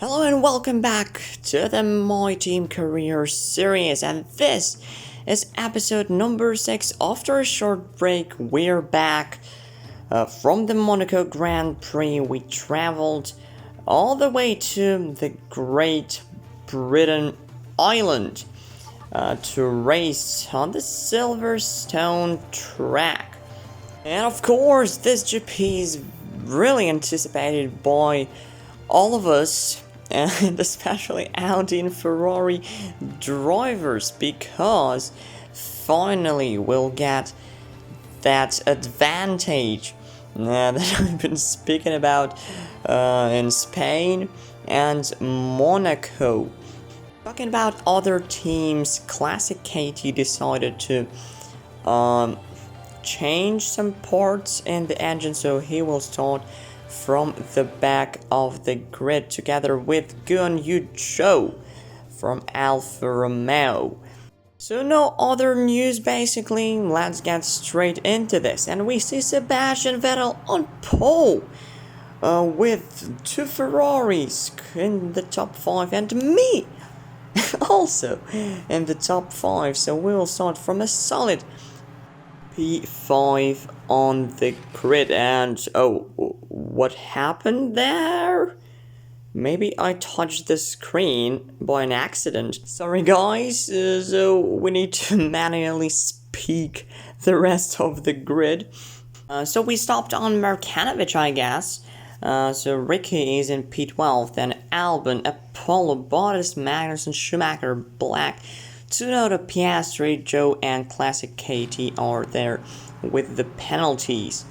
Hello and welcome back to the MyTeam career series, and this is episode number 6. After a short break, we're back from the Monaco Grand Prix. We traveled all the way to the Great Britain Island to race on the Silverstone track. And of course, this GP is really anticipated by all of us, and especially Audi and Ferrari drivers, because finally we'll get that advantage that I've been speaking about in Spain and Monaco. Talking about other teams, Classic KT decided to change some parts in the engine, so he will start from the back of the grid together with Gun Yu from Alfa Romeo. So no other news basically, let's get straight into this. And we see Sebastian Vettel on pole with 2 Ferraris in the top 5 and me also in the top 5. So we will start from a solid P5 on the grid. And oh, what happened there? Maybe I touched the screen by an accident. Sorry guys, so we need to manually speak the rest of the grid. So we stopped on Mercanovic, I guess. So Ricky is in P12, then Albon, Apollo, Bottas, Magnussen, Schumacher, Black, Tsunoda, Piastri, Joe, and Classic KT are there with the penalties.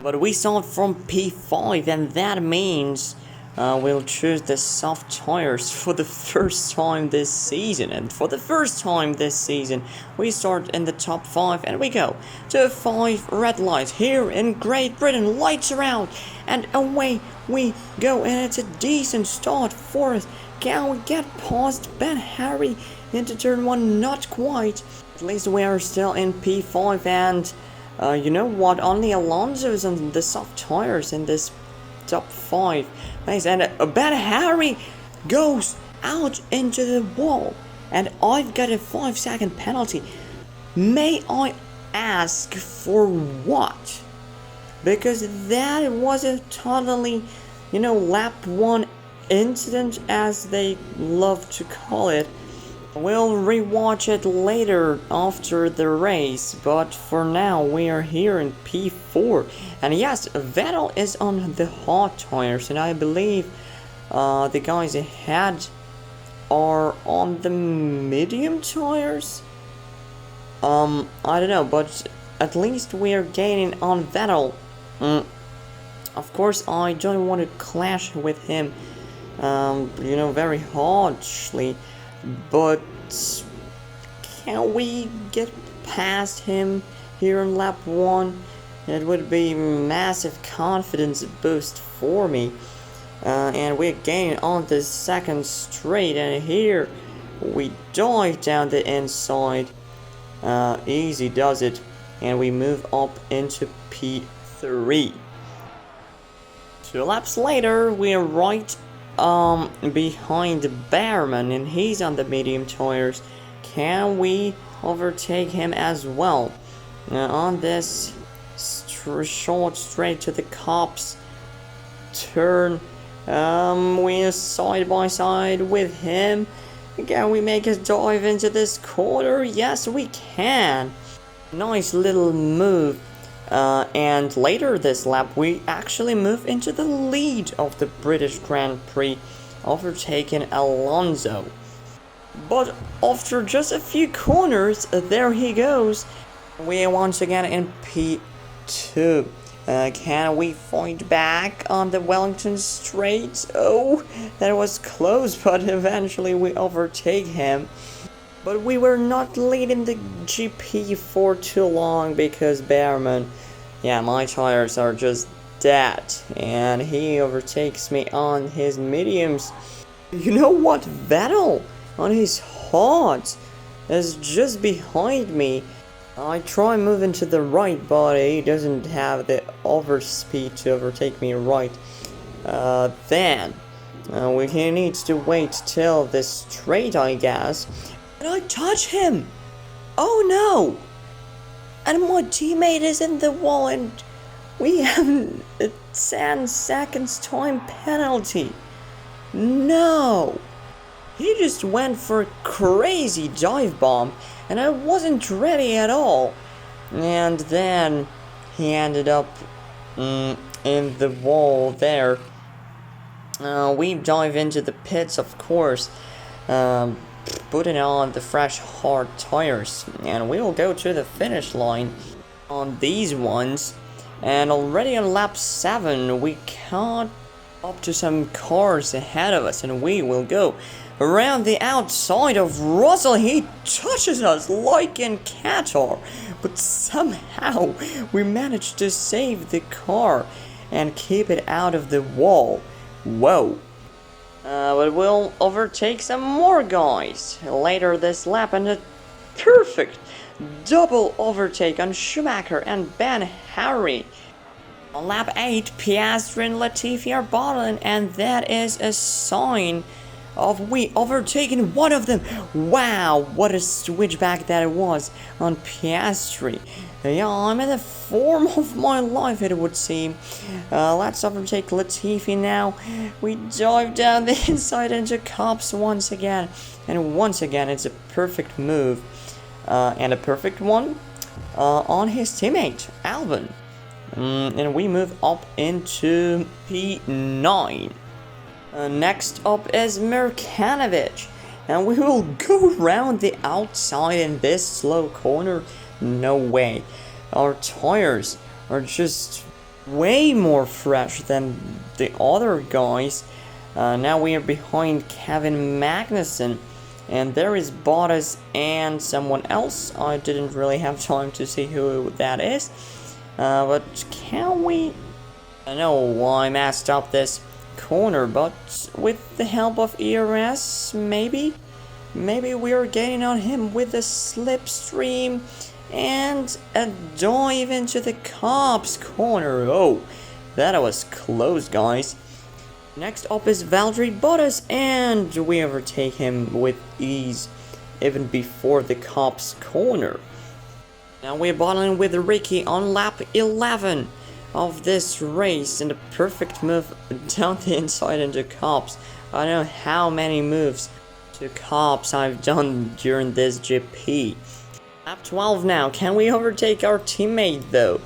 But we start from P5, and that means we'll choose the soft tires for the first time this season. And for the first time this season, we start in the top 5, and we go to 5 red lights here in Great Britain. Lights are out, and away we go, and it's a decent start for us. Can we get past Ben Harry into turn 1? Not quite. At least we are still in P5, and you know what? Only Alonso's on the soft tires in this top 5. Nice, and Ben Harry goes out into the wall, and I've got a 5-second penalty. May I ask for what? Because that was a totally, lap 1 incident, as they love to call it. We'll rewatch it later after the race, but for now we are here in P4. And yes, Vettel is on the hot tires, and I believe the guys ahead are on the medium tires. I don't know, but at least we are gaining on Vettel. Of course, I don't want to clash with him, very harshly. But can we get past him here in lap 1? It would be massive confidence boost for me. And we're gaining on the second straight, and here we dive down the inside. Easy does it, and we move up into P3. 2 laps later, we're right behind Behrman, and he's on the medium tires. Can we overtake him as well? On this short straight to the cops turn, we're side by side with him. Can we make a dive into this corner? Yes, we can. Nice little move. And later this lap, we actually move into the lead of the British Grand Prix, overtaking Alonso. But after just a few corners, there he goes. We are once again in P2. Can we fight back on the Wellington Straight? Oh, that was close, but eventually we overtake him. But we were not leading the GP for too long, because Behrman, my tires are just dead, and he overtakes me on his mediums. You know what? Vettel on his hot is just behind me. I try moving to the right, but he doesn't have the overspeed to overtake me right then. We need to wait till this straight, I guess. And I touch him! Oh no! And my teammate is in the wall and we have a 10 seconds time penalty. No! He just went for a crazy dive bomb and I wasn't ready at all. And then he ended up in the wall there. We dive into the pits, of course, putting on the fresh hard tires, and we will go to the finish line on these ones. And already on lap 7 we caught up to some cars ahead of us, and we will go around the outside of Russell. He touches us like in Qatar, but somehow we managed to save the car and keep it out of the wall. Whoa. But we'll overtake some more guys later this lap, and a perfect double overtake on Schumacher and Ben Harry. On lap 8, Piastri and Latifi are battling, and that is a sign of we overtaken one of them. Wow, what a switchback that was on Piastri. Yeah, I'm in the form of my life, it would seem. Let's overtake Latifi now. We dive down the inside into Cops once again. And once again, it's a perfect move. And a perfect one on his teammate, Albon. And we move up into P9. Next up is Mercanovic. And we will go around the outside in this slow corner. No way. Our tires are just way more fresh than the other guys. Now we are behind Kevin Magnussen. And there is Bottas and someone else. I didn't really have time to see who that is. But can we... I know I messed up this corner, but with the help of ERS, maybe we are getting on him with a slipstream and a dive into the Cops corner. Oh, that was close, guys. Next up is Valtteri Bottas, and we overtake him with ease even before the Cops corner. Now we're battling with Ricky on lap 11 of this race, and a perfect move down the inside into Cops. I don't know how many moves to Cops I've done during this GP. Lap 12 now. Can we overtake our teammate though?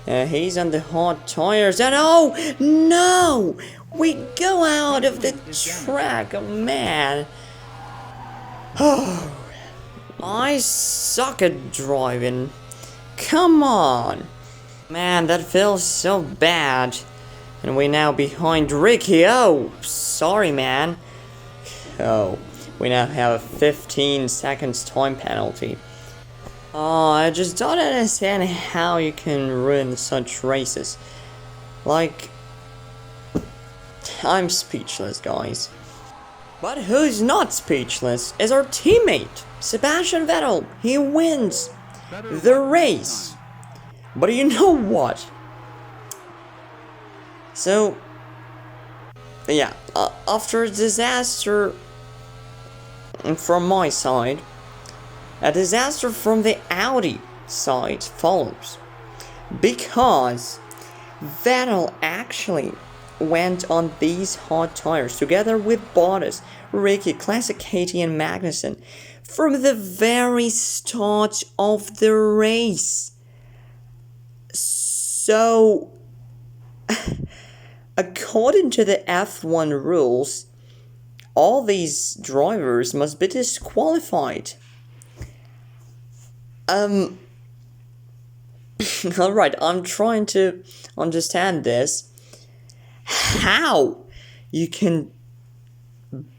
He's on the hot tires, and oh no! We go out of the track, oh, man. Oh, I suck at driving. Come on. Man, that feels so bad. And we're now behind Ricky. Oh, sorry, man. Oh, we now have a 15 seconds time penalty. Oh, I just don't understand how you can ruin such races. Like, I'm speechless, guys. But who's not speechless is our teammate, Sebastian Vettel. He wins the race. But you know what? So, yeah, after a disaster from my side, a disaster from the Audi side follows. Because Vettel actually went on these hot tires together with Bottas, Ricky, Classic Katie and Magnussen from the very start of the race. So, according to the F1 rules, all these drivers must be disqualified. Alright, I'm trying to understand this. How you can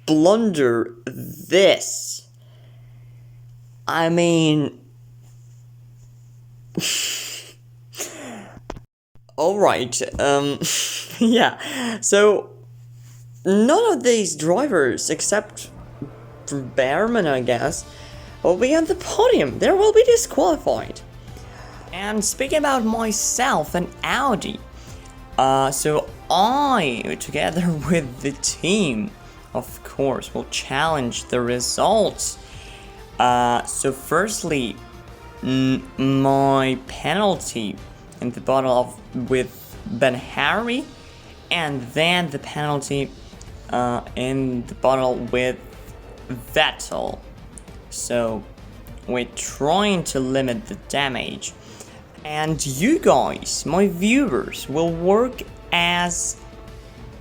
blunder this? I mean... Alright, yeah, so none of these drivers, except Behrman, I guess, will be on the podium. They will be disqualified. And speaking about myself and Audi, So I, together with the team, of course, will challenge the results. So firstly, my penalty in the battle with Ben Harry, and then the penalty in the battle with Vettel. So we're trying to limit the damage. And you guys, my viewers, will work as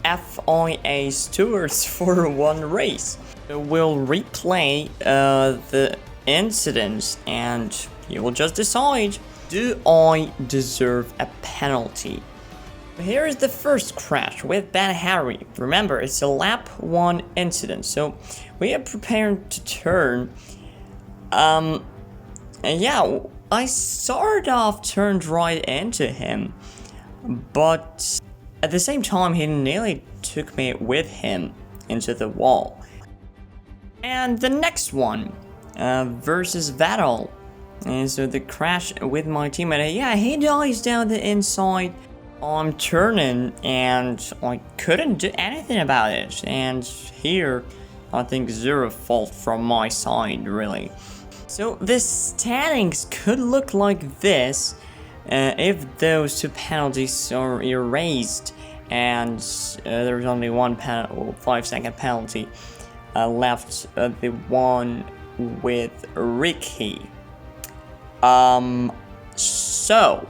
FIA stewards for one race. We'll replay the incidents and you will just decide, do I deserve a penalty? Here is the first crash with Ben Harry. Remember, it's a lap 1 incident, so we are preparing to turn. And yeah, I sort of turned right into him, but at the same time he nearly took me with him into the wall. And the next one, versus Vettel. And so the crash with my teammate, yeah, he dies down the inside. I'm turning and I couldn't do anything about it. And here, I think zero fault from my side, really. So the standings could look like this if those 2 penalties are erased and there's only one 5-second penalty left, the one with Ricky. So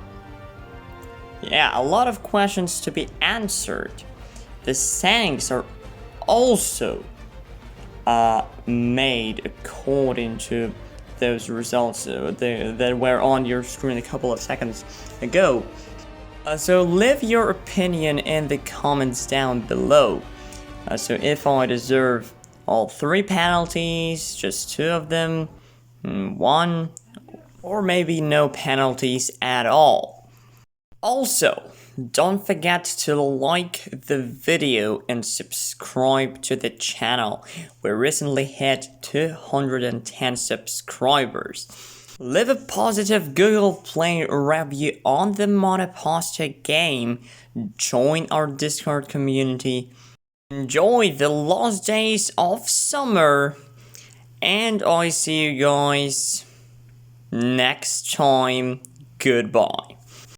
yeah, a lot of questions to be answered. The standings are also made according to those results that were on your screen a couple of seconds ago. So leave your opinion in the comments down below. So if I deserve all 3 penalties, just 2 of them, 1, or maybe no penalties at all. Also, don't forget to like the video and subscribe to the channel. We recently hit 210 subscribers. Leave a positive Google Play review on the Monoposto game. Join our Discord community. Enjoy the last days of summer. And I see you guys next time. Goodbye.